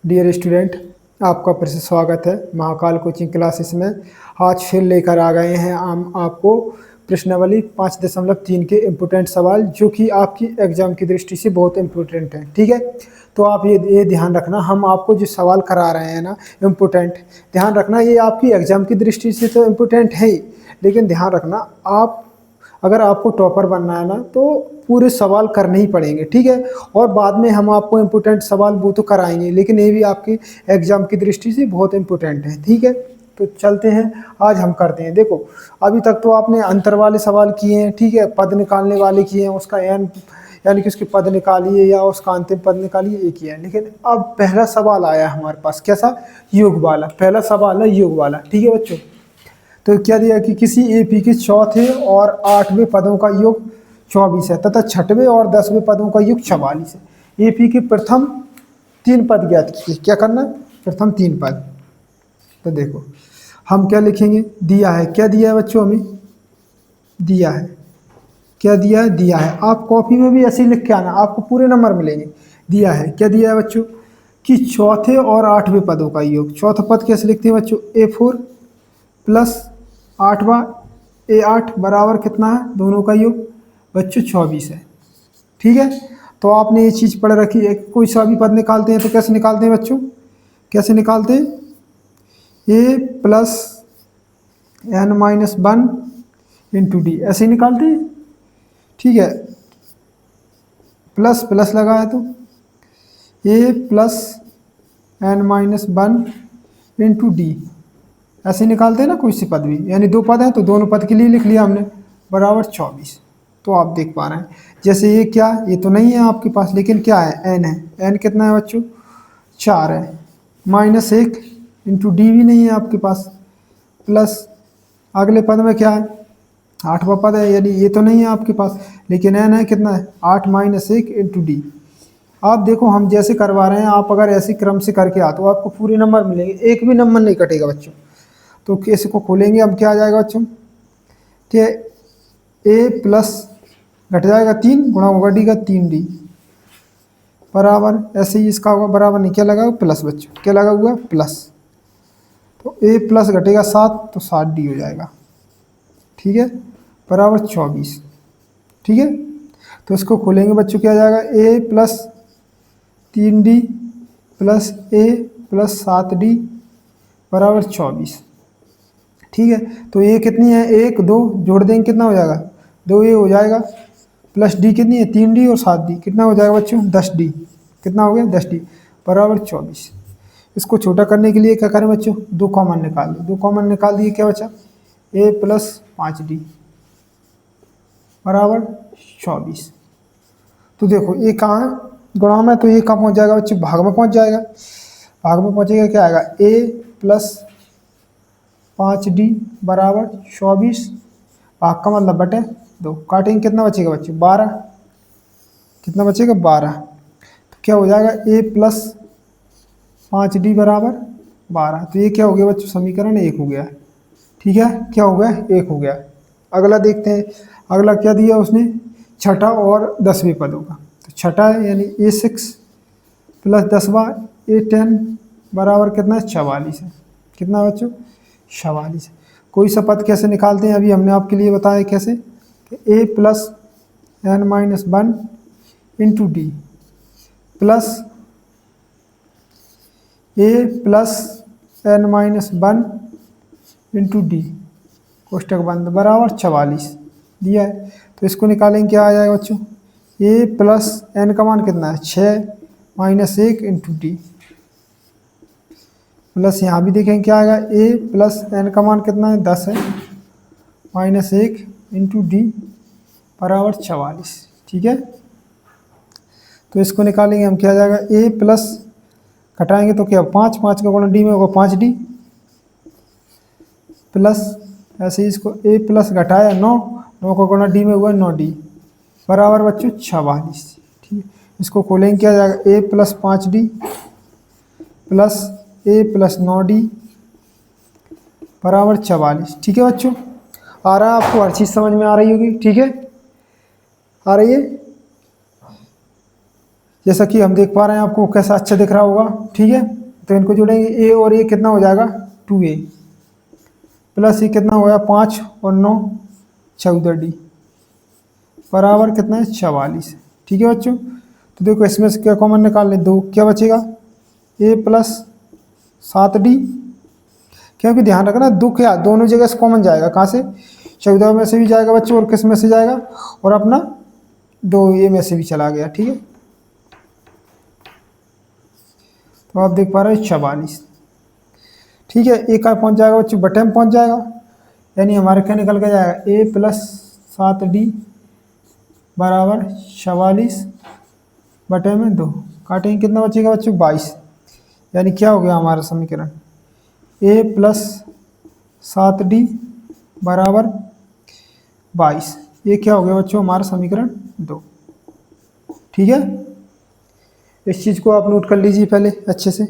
Dear student, आपका फिर से स्वागत है महाकाल कोचिंग क्लासेस में। आज फिर लेकर आ गए हैं हम आपको प्रश्नावली 5.3 के इम्पोर्टेंट सवाल, जो कि आपकी एग्जाम की दृष्टि से बहुत इम्पोर्टेंट हैं। ठीक है, तो आप ये ध्यान रखना, हम आपको जो सवाल करा रहे हैं ना इम्पोर्टेंट, ध्यान रखना ये आपकी एग्जाम की दृष्टि से तो इम्पोर्टेंट है ही, लेकिन ध्यान रखना आप अगर आपको टॉपर बनना है ना तो पूरे सवाल करने ही पड़ेंगे। ठीक है, और बाद में हम आपको इम्पोर्टेंट सवाल वो तो कराएंगे, लेकिन ये भी आपकी एग्जाम की दृष्टि से बहुत इम्पोर्टेंट है। ठीक है, तो चलते हैं, आज हम करते हैं। देखो, अभी तक तो आपने अंतर वाले सवाल किए हैं, ठीक है, पद निकालने वाले किए हैं, उसका एन यानी कि उसके पद निकालिए या उसका अंतिम पद निकालिए, ये किया है। लेकिन अब पहला सवाल आया हमारे पास, कैसा? योग वाला। पहला सवाल है योग वाला। ठीक है बच्चों, तो क्या दिया कि किसी एपी के चौथे और 8वें पदों का योग 24 है तथा 6वें और 10वें पदों का योग 44 है। एपी के प्रथम 3 पद ज्ञात कीजिए। क्या करना? प्रथम 3 पद। तो देखो हम क्या लिखेंगे, दिया है, क्या दिया है बच्चों, हमें दिया है, क्या दिया है, दिया है। आप कॉपी में भी ऐसे ही लिख के आना, आपको पूरे नंबर मिलेंगे। दिया है, क्या दिया है बच्चों, कि चौथे और 8वें पदों का योग। चौथा पद कैसे लिखते हैं बच्चों, A4 प्लस 8वां A8 बराबर कितना है, दोनों का योग बच्चों 24 है। ठीक है, तो आपने ये चीज़ पढ़ रखी है। कोई सा भी पद निकालते हैं तो कैसे निकालते हैं बच्चों, कैसे निकालते हैं, A plus n-1 into D, ऐसे ही निकालते हैं। ठीक है, प्लस प्लस लगाया तो A plus n-1 into D, ऐसे निकालते हैं ना कोई सी पद भी, यानी 2 पद हैं तो दोनों पद के लिए लिख लिया हमने, बराबर 24। तो आप देख पा रहे हैं, जैसे ये क्या, ये तो नहीं है आपके पास, लेकिन क्या है, n है। n कितना है बच्चों, 4 है। -1 इंटू डी भी नहीं है आपके पास, प्लस अगले पद में क्या है, 8वां पद है, यानी ये तो नहीं है आपके पास, लेकिन n है कितना है, 8 - 1 इंटू डी। आप देखो हम जैसे करवा रहे हैं, आप अगर ऐसे क्रम से करके आ तो आपको पूरे नंबर मिलेंगे, एक भी नंबर नहीं कटेगा बच्चों। तो केस को खोलेंगे, अब क्या आ जाएगा बच्चों, कि A प्लस घट जाएगा 3 गुणा होगा डी का 3D बराबर, ऐसे ही इसका होगा बराबर, नहीं क्या लगा, प्लस बच्चों, क्या लगा हुआ, प्लस। तो A प्लस घटेगा 7 तो 7D हो जाएगा। ठीक है, बराबर 24। ठीक है, तो इसको खोलेंगे बच्चों, क्या आ जाएगा, A plus 3D plus A plus 7D बराबर 24। ठीक है, तो ये कितनी है, 1 2 जोड़ देंगे कितना हो जाएगा, 2A हो जाएगा, प्लस डी कितनी है, 3D और 7D कितना हो जाएगा बच्चों, 10D। कितना हो गया, 10D बराबर 24। इसको छोटा करने के लिए क्या करें बच्चों, 2 कॉमन निकाल दो, 2 कॉमन निकाल दिए, क्या बचा, A प्लस 5D बराबर 24। तो देखो ये कहाँ है, गुणा में, तो ये कहाँ पहुँच जाएगा बच्चों, भाग में पहुँच जाएगा। भाग में पहुँचेगा, क्या आएगा, A प्लस 5D बराबर 24, भाग का मतलब बटे 2, काटेंगे कितना बचेगा बच्चों, 12। कितना बचेगा, 12। तो क्या हो जाएगा, A प्लस 5D बराबर 12। तो ये क्या हो गया बच्चों, समीकरण 1 हो गया। ठीक है, क्या हो गया, 1 हो गया। अगला देखते हैं, अगला क्या दिया उसने, छठा और 10वें पदों का। तो छठा है यानी A6 प्लस 10वां A10 बराबर कितना है, 44 है। कितना बच्चों, 44। कोई सा पद कैसे निकालते हैं, अभी हमने आपके लिए बताया कैसे, कि A plus n-1 into D plus A plus n-1 into D कोष्टक बंद बराबर 44 दिया है। तो इसको निकालेंगे, क्या आ जाएगा बच्चों, A प्लस n का मान कितना है, 6 - 1 इंटू डी प्लस यहाँ भी देखेंगे क्या आएगा, A प्लस n का मान कितना है, 10 है, -1 इंटू डी बराबर 44। ठीक है, तो इसको निकालेंगे हम, क्या आ जाएगा, A प्लस घटाएंगे तो क्या, 5 5 का गुणा डी में होगा 5D प्लस, ऐसे ही इसको A प्लस घटाया 9 9 का गुणा डी में हुआ 9D बराबर बच्चों 44। ठीक है, इसको खोलेंगे, क्या आ जाएगा, A plus 5D plus A plus 9D बराबर 44। ठीक है बच्चों, आ रहा है आपको, हर चीज़ समझ में आ रही होगी। ठीक है, आ रही है, जैसा कि हम देख पा रहे हैं, आपको कैसा अच्छा दिख रहा होगा। ठीक है, तो इनको जोड़ेंगे, ए और ए कितना हो जाएगा 2a प्लस ये कितना हो गया 5 और 9 14d बराबर कितना है 44। ठीक है बच्चों, तो देखो इसमें से क्या कॉमन निकाल लें, 2 क्या बचेगा a प्लस 7d, क्योंकि ध्यान रखना 2 क्या दोनों जगह से कॉमन जाएगा, कहाँ से 14 में से भी जाएगा बच्चों और किस में से जाएगा और अपना 2a में से भी चला गया। ठीक है, तो आप देख पा रहे हो 44। ठीक है, एक का पहुंच जाएगा बच्चों बटे में पहुंच जाएगा, यानी हमारे क्या निकल के जाएगा a प्लस 7d बराबर 44 बटे में 2, काटेंगे कितना बचेगा बच्चों 22, यानी क्या हो गया हमारा समीकरण a प्लस 7d बराबर 22, ये क्या हो गया बच्चों हमारा समीकरण 2। ठीक है, इस चीज़ को आप नोट कर लीजिए पहले अच्छे से।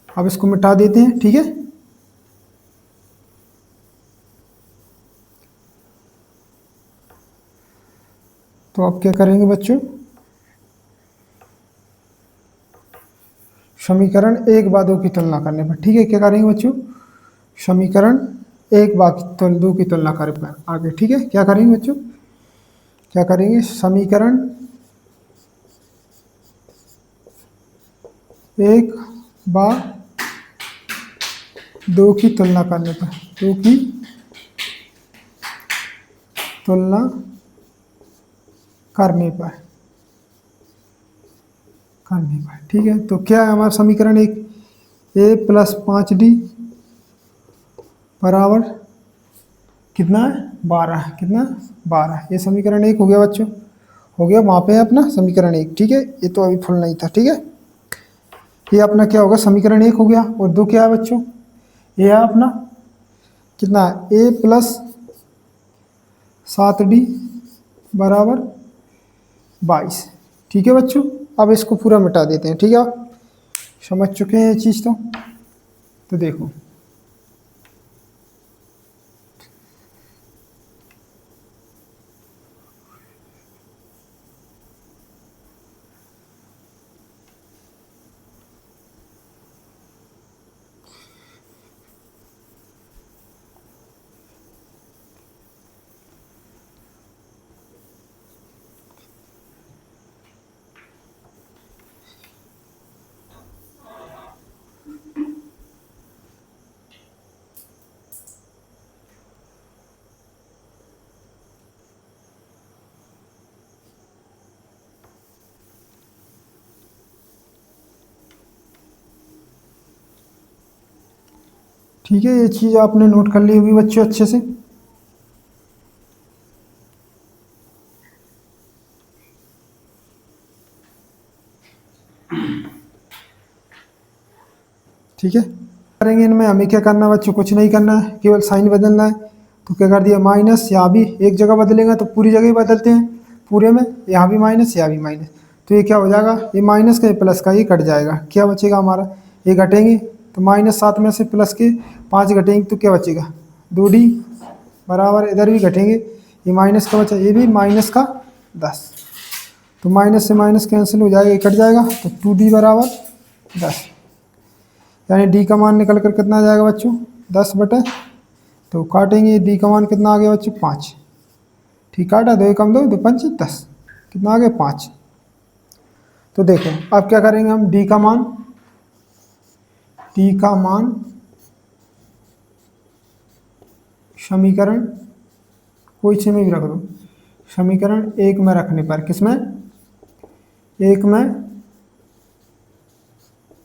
अब इसको मिटा देते हैं। ठीक है, तो अब क्या करेंगे बच्चों, समीकरण 1/2 की तुलना करने पर। ठीक है, क्या करेंगे बच्चों, समीकरण 1/2 की तुलना करें पर आगे। ठीक है, क्या करेंगे बच्चों, क्या करेंगे समीकरण 1/2 की तुलना करने पर, 2 की तुलना करने पर ठीक है, तो क्या है हमारा समीकरण एक a प्लस 5d बराबर कितना है 12, कितना 12, ये समीकरण 1 हो गया बच्चों, हो गया वहाँ पे है अपना समीकरण 1। ठीक है, ये तो अभी फुल नहीं था। ठीक है, ये अपना क्या होगा समीकरण 1 हो गया, और 2 क्या है बच्चों, ये है अपना कितना a प्लस 7d बराबर 22। ठीक है बच्चों, अब इसको पूरा मिटा देते हैं। ठीक है, आप समझ चुके हैं ये चीज़, तो देखो ठीक है, ये चीज़ आपने नोट कर ली होगी बच्चों अच्छे से। ठीक है, करेंगे इनमें हमें क्या करना है बच्चों, कुछ नहीं करना है, केवल साइन बदलना है। तो क्या कर दिया माइनस, यहाँ भी एक जगह बदलेगा तो पूरी जगह ही बदलते हैं, पूरे में यहाँ भी माइनस यहाँ भी माइनस, तो ये क्या हो जाएगा, ये माइनस का ये प्लस का ये कट जाएगा, क्या बचेगा हमारा, ये घटेंगे तो -7 में से प्लस के 5 घटेंगे तो क्या बचेगा 2d बराबर, इधर भी घटेंगे, ये माइनस का बचा, ये भी माइनस का 10, तो माइनस से माइनस कैंसिल हो जाएगा, ये कट जाएगा, तो 2d बराबर 10, यानी डी का मान निकल कर कितना आ जाएगा बच्चों 10 बटे, तो काटेंगे डी का मान कितना आ गया बच्चों 5। ठीक, काटा 2 कम 2 2 5 10, कितना आ गया 5। तो देखो अब क्या करेंगे हम, डी का मान समीकरण कोई से में भी रख दो, समीकरण 1 में रखने पर, किसमें 1 में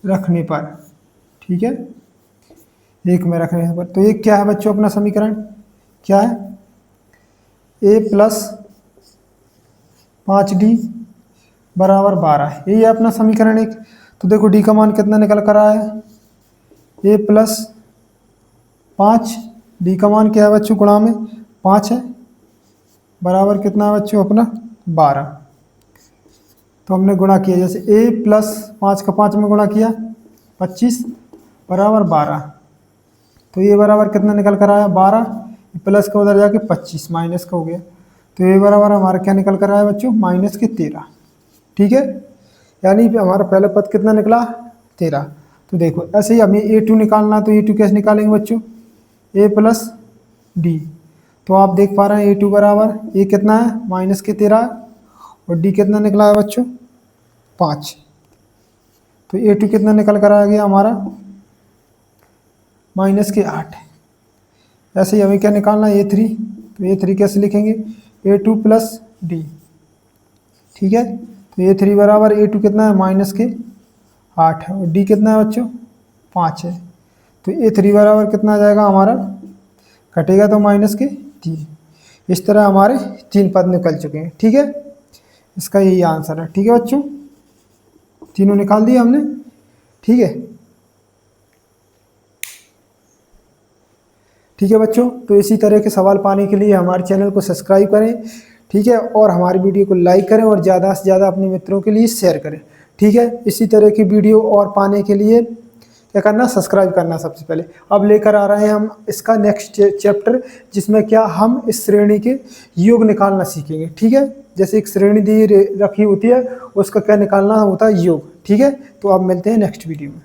रखने पर, ठीक है 1 में रखने पर, तो ये क्या है बच्चों अपना समीकरण, क्या है a प्लस 5d बराबर 12, यही है अपना समीकरण 1। तो देखो d का मान कितना निकल कर आया है, a प्लस 5, d का मान क्या है बच्चों गुणा में 5 है, बराबर कितना है बच्चों अपना 12। तो हमने गुणा किया, जैसे a प्लस 5 का 5 में गुणा किया 25 बराबर 12। तो ये बराबर कितना निकल कर आया 12, प्लस का उधर जाके 25 माइनस का हो गया। तो ये बराबर हमारा क्या निकल कर आया बच्चों, माइनस के 13। ठीक है, यानी हमारा पहला पद कितना निकला 13। तो देखो ऐसे ही हमें a2 निकालना, तो a2 कैसे निकालेंगे बच्चों, a प्लस डी। तो आप देख पा रहे हैं a2 बराबर a कितना है माइनस के 13 और d कितना निकला है बच्चों 5। तो a2 कितना निकल कर आ गया हमारा माइनस के 8। ऐसे ही हमें क्या निकालना है a3। तो a3 कैसे लिखेंगे, a2 प्लस डी। ठीक है, तो a3 बराबर a2 कितना है माइनस के 8 है और d कितना है बच्चों 5 है। तो a3 बराबर कितना आ जाएगा हमारा, कटेगा तो माइनस के 3। इस तरह हमारे 3 पद निकल चुके हैं। ठीक है, इसका यही आंसर है। ठीक है बच्चों, तीनों निकाल दिए हमने। ठीक है, ठीक है बच्चों, तो इसी तरह के सवाल पाने के लिए हमारे चैनल को सब्सक्राइब करें। ठीक है, और हमारी वीडियो को लाइक करें और ज़्यादा से ज़्यादा अपने मित्रों के लिए शेयर करें। ठीक है, इसी तरह की वीडियो और पाने के लिए क्या करना, सब्सक्राइब करना सबसे पहले। अब लेकर आ रहे हैं हम इसका नेक्स्ट चैप्टर, जिसमें क्या हम इस श्रेणी के योग निकालना सीखेंगे। ठीक है, जैसे एक श्रेणी दी रखी होती है, उसका क्या निकालना होता है योग। ठीक है, तो अब मिलते हैं नेक्स्ट वीडियो में।